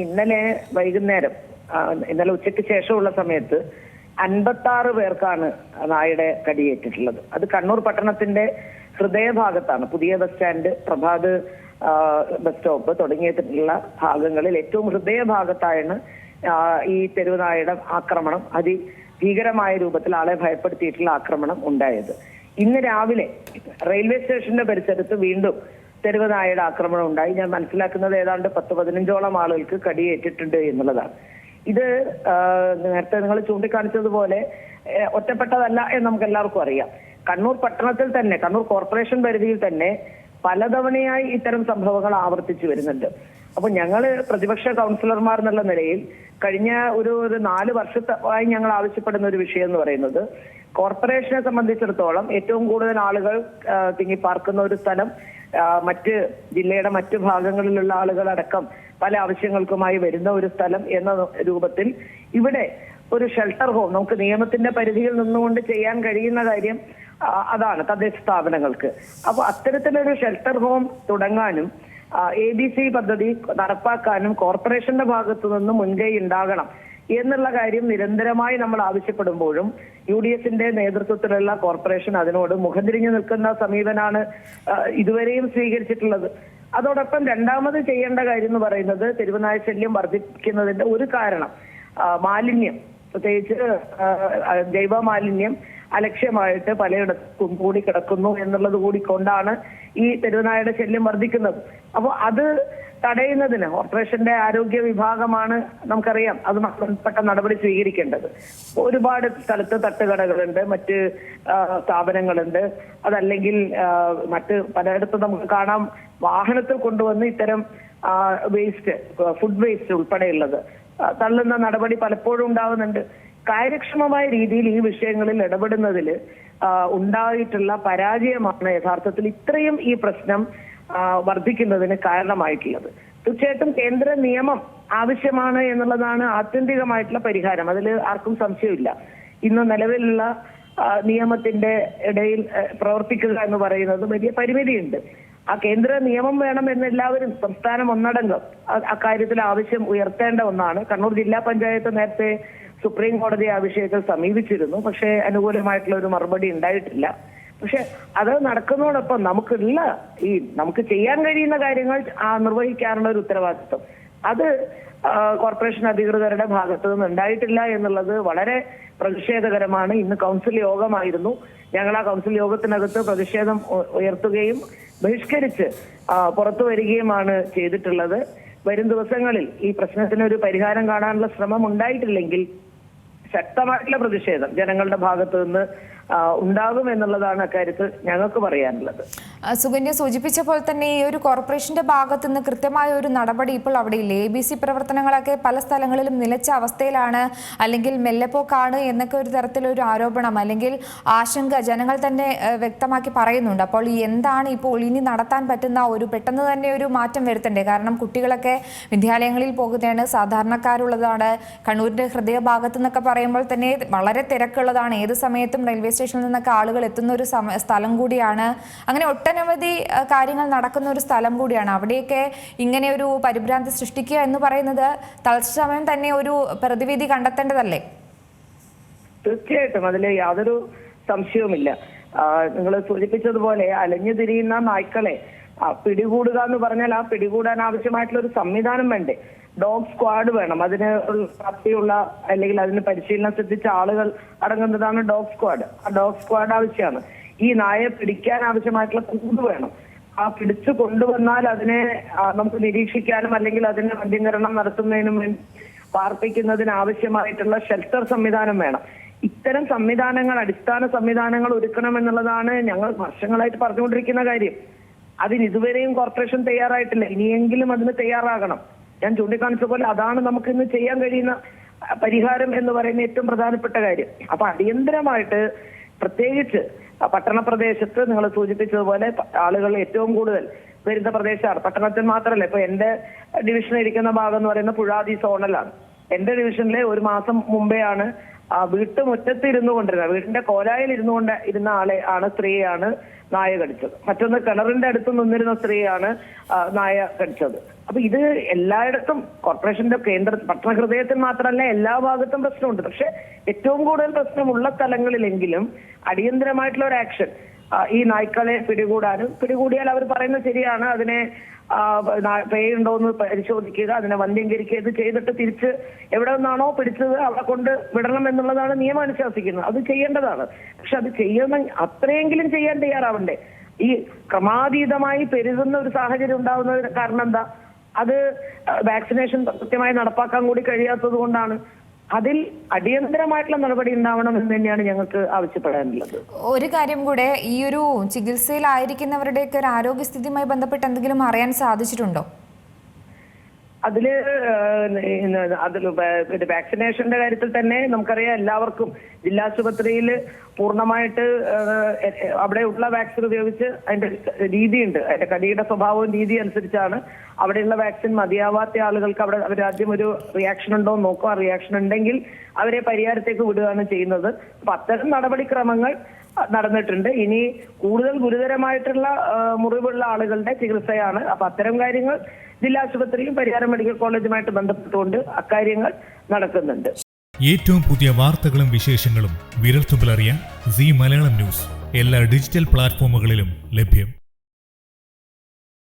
ഇന്നലെ വൈകുന്നേരം ഇന്നലെ ഉച്ചയ്ക്ക് ശേഷമുള്ള സമയത്ത് 56 പേർക്കാണ് നായയുടെ കടിയേറ്റിട്ടുള്ളത്. അത് കണ്ണൂർ പട്ടണത്തിന്റെ ഹൃദയഭാഗത്താണ്. പുതിയ bus stand, Prabhat bus stop തുടങ്ങിയിട്ടുള്ള ഭാഗങ്ങളിൽ ഏറ്റവും ഹൃദയഭാഗത്തായാണ് ഈ തെരുവുനായയുടെ ആക്രമണം, അതിഭീകരമായ രൂപത്തിൽ ആളെ ഭയപ്പെടുത്തിയിട്ടുള്ള ആക്രമണം ഉണ്ടായത്. ഇന്ന് രാവിലെ റെയിൽവേ സ്റ്റേഷന്റെ പരിസരത്ത് വീണ്ടും തെരുവുനായയുടെ ആക്രമണം ഉണ്ടായി. ഞാൻ മനസ്സിലാക്കുന്നത് ഏതാണ്ട് 10-15ഓളം ആളുകൾക്ക് കടിയേറ്റിട്ടുണ്ട് എന്നുള്ളതാണ്. ഇത് നേരത്തെ നിങ്ങൾ ചൂണ്ടിക്കാണിച്ചതുപോലെ ഒറ്റപ്പെട്ടതല്ല എന്ന് നമുക്ക് എല്ലാവർക്കും അറിയാം. കണ്ണൂർ പട്ടണത്തിൽ തന്നെ, കണ്ണൂർ കോർപ്പറേഷൻ പരിധിയിൽ തന്നെ പലതവണയായി ഇത്തരം സംഭവങ്ങൾ ആവർത്തിച്ചു വരുന്നുണ്ട്. അപ്പൊ ഞങ്ങള് പ്രതിപക്ഷ കൗൺസിലർമാർ എന്നുള്ള നിലയിൽ കഴിഞ്ഞ ഒരു 4 വർഷമായി ഞങ്ങൾ ആവശ്യപ്പെടുന്ന ഒരു വിഷയം എന്ന് പറയുന്നത്, കോർപ്പറേഷനെ സംബന്ധിച്ചിടത്തോളം ഏറ്റവും കൂടുതൽ ആളുകൾ തിങ്ങിപ്പാർക്കുന്ന ഒരു സ്ഥലം, മറ്റ് ജില്ലയുടെ മറ്റു ഭാഗങ്ങളിലുള്ള ആളുകളടക്കം പല ആവശ്യങ്ങൾക്കുമായി വരുന്ന ഒരു സ്ഥലം എന്ന രൂപത്തിൽ ഇവിടെ ഒരു ഷെൽട്ടർ ഹോം നമുക്ക് നിയമത്തിന്റെ പരിധിയിൽ നിന്നുകൊണ്ട് ചെയ്യാൻ കഴിയുന്ന കാര്യം അതാണ് തദ്ദേശ സ്ഥാപനങ്ങൾക്ക്. അപ്പൊ അത്തരത്തിലൊരു ഷെൽട്ടർ ഹോം തുടങ്ങാനും ABC പദ്ധതി നടപ്പാക്കാനും കോർപ്പറേഷന്റെ ഭാഗത്തു നിന്ന് മുൻകൈ ഉണ്ടാകണം എന്നുള്ള കാര്യം നിരന്തരമായി നമ്മൾ ആവശ്യപ്പെടുമ്പോഴും UDFന്റെ നേതൃത്വത്തിലുള്ള കോർപ്പറേഷൻ അതിനോട് മുഖംതിരിഞ്ഞു നിൽക്കുന്ന സമീപനാണ് ഇതുവരെയും സ്വീകരിച്ചിട്ടുള്ളത്. അതോടൊപ്പം രണ്ടാമത് ചെയ്യേണ്ട കാര്യം എന്ന് പറയുന്നത്, തെരുവുനായ ശല്യം വർദ്ധിക്കുന്നതിന്റെ ഒരു കാരണം മാലിന്യം, പ്രത്യേകിച്ച് ജൈവ മാലിന്യം അലക്ഷ്യമായിട്ട് പലയിടത്തും കൂടി കിടക്കുന്നു എന്നുള്ളത് കൂടി കൊണ്ടാണ് ഈ തെരുവുനായയുടെ ശല്യം വർദ്ധിക്കുന്നത്. അപ്പോൾ അത് തടയുന്നതിന് കോർപ്പറേഷന്റെ ആരോഗ്യ വിഭാഗമാണ്, നമുക്കറിയാം, അത് ബന്ധപ്പെട്ട നടപടി സ്വീകരിക്കേണ്ടത്. ഒരുപാട് സ്ഥലത്ത് തട്ടുകടകളുണ്ട്, മറ്റ് സ്ഥാപനങ്ങളുണ്ട്. അതല്ലെങ്കിൽ മറ്റ് പലയിടത്തും നമുക്ക് കാണാം വാഹനത്തിൽ കൊണ്ടുവന്ന് ഇത്തരം വേസ്റ്റ്, ഫുഡ് വേസ്റ്റ് ഉൾപ്പെടെയുള്ളത് തള്ളുന്ന നടപടി പലപ്പോഴും ഉണ്ടാവുന്നുണ്ട്. കാര്യക്ഷമമായ രീതിയിൽ ഈ വിഷയങ്ങളിൽ ഇടപെടുന്നതിൽ ഉണ്ടായിട്ടുള്ള പരാജയമാണ് യഥാർത്ഥത്തിൽ ഇത്രയും ഈ പ്രശ്നം വർദ്ധിക്കുന്നതിന് കാരണമായിട്ടുള്ളത്. തീർച്ചയായിട്ടും കേന്ദ്ര നിയമം ആവശ്യമാണ് എന്നുള്ളതാണ് ആത്യന്തികമായിട്ടുള്ള പരിഹാരം. അതിൽ ആർക്കും സംശയമില്ല. ഇന്ന് നിലവിലുള്ള നിയമത്തിന്റെ ഇടയിൽ പ്രവർത്തിക്കുക എന്ന് പറയുന്നത് വലിയ പരിമിതിയുണ്ട്. ആ കേന്ദ്ര നിയമം വേണം എന്ന് എല്ലാവരും, സംസ്ഥാനം ഒന്നടങ്കം അക്കാര്യത്തിൽ ആവശ്യം ഉയർത്തേണ്ട ഒന്നാണ്. കണ്ണൂർ ജില്ലാ പഞ്ചായത്ത് നേരത്തെ സുപ്രീം കോടതി ആ വിഷയത്തിൽ സമീപിച്ചിരുന്നു. പക്ഷേ അനുകൂലമായിട്ടുള്ള ഒരു മറുപടി ഉണ്ടായിട്ടില്ല. പക്ഷെ അത് നടക്കുന്നതോടൊപ്പം നമുക്ക് ചെയ്യാൻ കഴിയുന്ന കാര്യങ്ങൾ നിർവഹിക്കാനുള്ള ഒരു ഉത്തരവാദിത്വം അത് കോർപ്പറേഷൻ അധികൃതരുടെ ഭാഗത്തു നിന്ന് ഉണ്ടായിട്ടില്ല എന്നുള്ളത് വളരെ പ്രതിഷേധകരമാണ്. ഇന്ന് കൗൺസിൽ യോഗമായിരുന്നു. ഞങ്ങൾ ആ കൗൺസിൽ യോഗത്തിനകത്ത് പ്രതിഷേധം ഉയർത്തുകയും ബഹിഷ്കരിച്ച് പുറത്തു വരികയുമാണ് ചെയ്തിട്ടുള്ളത്. വരും ദിവസങ്ങളിൽ ഈ പ്രശ്നത്തിന് ഒരു പരിഹാരം കാണാനുള്ള ശ്രമം ഉണ്ടായിട്ടില്ലെങ്കിൽ ശക്തമായിട്ടുള്ള പ്രതിഷേധം ജനങ്ങളുടെ ഭാഗത്തു നിന്ന് ഉണ്ടാകും എന്നുള്ളതാണ് അക്കാര്യത്തിൽ ഞങ്ങൾക്ക് പറയാനുള്ളത്. സുകന്യ സൂചിപ്പിച്ച പോലെ തന്നെ ഈ ഒരു കോർപ്പറേഷന്റെ ഭാഗത്തു നിന്ന് കൃത്യമായ ഒരു നടപടി ഇപ്പോൾ അവിടെയില്ല. ABC പ്രവർത്തനങ്ങളൊക്കെ പല സ്ഥലങ്ങളിലും നിലച്ച അവസ്ഥയിലാണ്, അല്ലെങ്കിൽ മെല്ലെപ്പോക്കാണ് എന്നൊക്കെ ഒരു തരത്തിലൊരു ആരോപണം അല്ലെങ്കിൽ ആശങ്ക ജനങ്ങൾ തന്നെ വ്യക്തമാക്കി പറയുന്നുണ്ട്. അപ്പോൾ എന്താണ് ഇപ്പോൾ ഇനി നടത്താൻ പറ്റുന്ന ഒരു പെട്ടെന്ന് തന്നെ ഒരു മാറ്റം വരുത്തണ്ടേ? കാരണം കുട്ടികളൊക്കെ വിദ്യാലയങ്ങളിൽ പോകുന്നതാണ്, സാധാരണക്കാരുള്ളതാണ്. കണ്ണൂരിന്റെ ഹൃദയഭാഗത്ത് നിന്നൊക്കെ പറയുമ്പോൾ തന്നെ വളരെ തിരക്കുള്ളതാണ്. ഏത് സമയത്തും റെയിൽവേ സ്റ്റേഷനിൽ നിന്നൊക്കെ ആളുകൾ എത്തുന്ന ഒരു സ്ഥലം കൂടിയാണ്. അങ്ങനെ ഒട്ടനവധി കാര്യങ്ങൾ നടക്കുന്ന ഒരു സ്ഥലം കൂടിയാണ്. അവിടെയൊക്കെ ഇങ്ങനെ ഒരു പരിഭ്രാന്തി സൃഷ്ടിക്കുക എന്ന് പറയുന്നത് തത്സമയം തന്നെ ഒരു പ്രതിവിധി കണ്ടെത്തേണ്ടതല്ലേ? തീർച്ചയായിട്ടും അതിൽ യാതൊരു സംശയവുമില്ല. നിങ്ങൾ സൂചിപ്പിച്ചതുപോലെ അലഞ്ഞു തിരിയുന്ന നായ്ക്കളെ പിടികൂടുക എന്ന് പറഞ്ഞാൽ ആ പിടികൂടാൻ ആവശ്യമായിട്ടുള്ള ഒരു സംവിധാനം വേണ്ടേ? ഡോഗ് സ്ക്വാഡ് വേണം. അതിന് പ്രാപ്തിയുള്ള അല്ലെങ്കിൽ അതിന് പരിശീലനം സിദ്ധിച്ച ആളുകൾ അടങ്ങുന്നതാണ് ഡോഗ് സ്ക്വാഡ്. ആ ഡോഗ് സ്ക്വാഡ് ആവശ്യമാണ്. ഈ നായയെ പിടിക്കാൻ ആവശ്യമായിട്ടുള്ള കൂട് വേണം. ആ പിടിച്ചു കൊണ്ടുവന്നാൽ അതിനെ നമുക്ക് നിരീക്ഷിക്കാനും അല്ലെങ്കിൽ അതിന് മലിനീകരണം നടത്തുന്നതിനും വേണ്ടി പാർപ്പിക്കുന്നതിന് ആവശ്യമായിട്ടുള്ള ഷെൽട്ടർ സംവിധാനം വേണം. ഇത്തരം സംവിധാനങ്ങൾ, അടിസ്ഥാന സംവിധാനങ്ങൾ ഒരുക്കണം എന്നുള്ളതാണ് ഞങ്ങൾ വർഷങ്ങളായിട്ട് പറഞ്ഞുകൊണ്ടിരിക്കുന്ന കാര്യം. അതിന് ഇതുവരെയും കോർപ്പറേഷൻ തയ്യാറായിട്ടില്ല. ഇനിയെങ്കിലും അതിന് തയ്യാറാകണം. ഞാൻ ചൂണ്ടിക്കാണിച്ച പോലെ അതാണ് നമുക്ക് ഇന്ന് ചെയ്യാൻ കഴിയുന്ന പരിഹാരം എന്ന് പറയുന്ന ഏറ്റവും പ്രധാനപ്പെട്ട കാര്യം. അപ്പൊ അടിയന്തരമായിട്ട് പ്രത്യേകിച്ച് പട്ടണ പ്രദേശത്ത് നിങ്ങൾ സൂചിപ്പിച്ചതുപോലെ ആളുകൾ ഏറ്റവും കൂടുതൽ വരുന്ന പ്രദേശമാണ്. പട്ടണത്തിൽ മാത്രമല്ല, ഇപ്പൊ എന്റെ ഡിവിഷൻ ഇരിക്കുന്ന ഭാഗം എന്ന് പറയുന്ന പുഴാതി സോണലാണ്. എന്റെ ഡിവിഷനിലെ ഒരു മാസം മുമ്പെയാണ് വീട്ടുമുറ്റത്ത് ഇരുന്നു കൊണ്ടിരുന്ന വീടിന്റെ കോലായിൽ ഇരുന്ന ആളെ സ്ത്രീയാണ് നായ കടിച്ചത്. മറ്റൊന്ന് കിണറിന്റെ അടുത്ത് നിന്നിരുന്ന സ്ത്രീയാണ് നായ കടിച്ചത്. അപ്പൊ ഇത് എല്ലായിടത്തും കോർപ്പറേഷന്റെ പട്ടണ ഹൃദയത്തിൽ മാത്രമല്ല എല്ലാ ഭാഗത്തും പ്രശ്നമുണ്ട്. പക്ഷെ ഏറ്റവും കൂടുതൽ പ്രശ്നമുള്ള സ്ഥലങ്ങളിലെങ്കിലും അടിയന്തരമായിട്ടുള്ള ഒരു ആക്ഷൻ ഈ നായ്ക്കളെ പിടികൂടിയാൽ അവർ പറയുന്നത് ശരിയാണ്, അതിനെ പേയുണ്ടോ എന്ന് പരിശോധിക്കുക, അതിനെ വന്ധ്യംകരിക്കുക, ഇത് ചെയ്തിട്ട് തിരിച്ച് എവിടെ നിന്നാണോ പിടിച്ചത് അവിടെ കൊണ്ട് വിടണം എന്നുള്ളതാണ് നിയമം അനുശാസിക്കുന്നത്. അത് ചെയ്യേണ്ടതാണ്. പക്ഷെ അത് അത്രയെങ്കിലും ചെയ്യാൻ തയ്യാറാവണ്ടേ? ഈ ക്രമാതീതമായി പെരുകുന്ന ഒരു സാഹചര്യം ഉണ്ടാകുന്നത് കാരണം എന്താ? അത് വാക്സിനേഷൻ കൃത്യമായി നടപ്പാക്കാൻ കൂടി കഴിയാത്തത് കൊണ്ടാണ്. അതിൽ അടിയന്തരമായിട്ടുള്ള നടപടി ഉണ്ടാവണം എന്ന് തന്നെയാണ് ഞങ്ങൾക്ക് ആവശ്യപ്പെടാനുള്ളത്. ഒരു കാര്യം കൂടെ, ഈ ഒരു ചികിത്സയിലായിരിക്കുന്നവരുടെയൊക്കെ ഒരു ആരോഗ്യസ്ഥിതിയുമായി ബന്ധപ്പെട്ട് എന്തെങ്കിലും അറിയാൻ സാധിച്ചിട്ടുണ്ടോ? അതില് വാക്സിനേഷന്റെ കാര്യത്തിൽ തന്നെ നമുക്കറിയാം, എല്ലാവർക്കും ജില്ലാശുപത്രിയിൽ പൂർണ്ണമായിട്ട് അവിടെയുള്ള വാക്സിൻ ഉപയോഗിച്ച് അതിന്റെ രീതിയുണ്ട്. അതിന്റെ കടിയുടെ സ്വഭാവവും രീതി അനുസരിച്ചാണ് അവിടെയുള്ള വാക്സിൻ മതിയാവാത്ത ആളുകൾക്ക് അവരാദ്യം ഒരു റിയാക്ഷൻ ഉണ്ടോ എന്ന് നോക്കുക. റിയാക്ഷൻ ഉണ്ടെങ്കിൽ അവരെ പരിഹാരത്തേക്ക് വിടുകയാണ് ചെയ്യുന്നത്. അപ്പൊ അത്തരം നടപടിക്രമങ്ങൾ നടന്നിട്ടുണ്ട്. ഇനി കൂടുതൽ ഗുരുതരമായിട്ടുള്ള മുറിവുള്ള ആളുകളുടെ ചികിത്സയാണ്. അപ്പൊ അത്തരം കാര്യങ്ങൾ ജില്ലാശുപത്രിയും പരിയാരം മെഡിക്കൽ കോളേജുമായിട്ട് ബന്ധപ്പെട്ടുകൊണ്ട് അക്കാര്യങ്ങൾ നടക്കുന്നുണ്ട്. ഏറ്റവും പുതിയ വാർത്തകളും വിശേഷങ്ങളും വിരൽത്തുമ്പിലറിയാൻ സീ മലയാളം ന്യൂസ് എല്ലാ ഡിജിറ്റൽ പ്ലാറ്റ്ഫോമുകളിലും ലഭ്യം.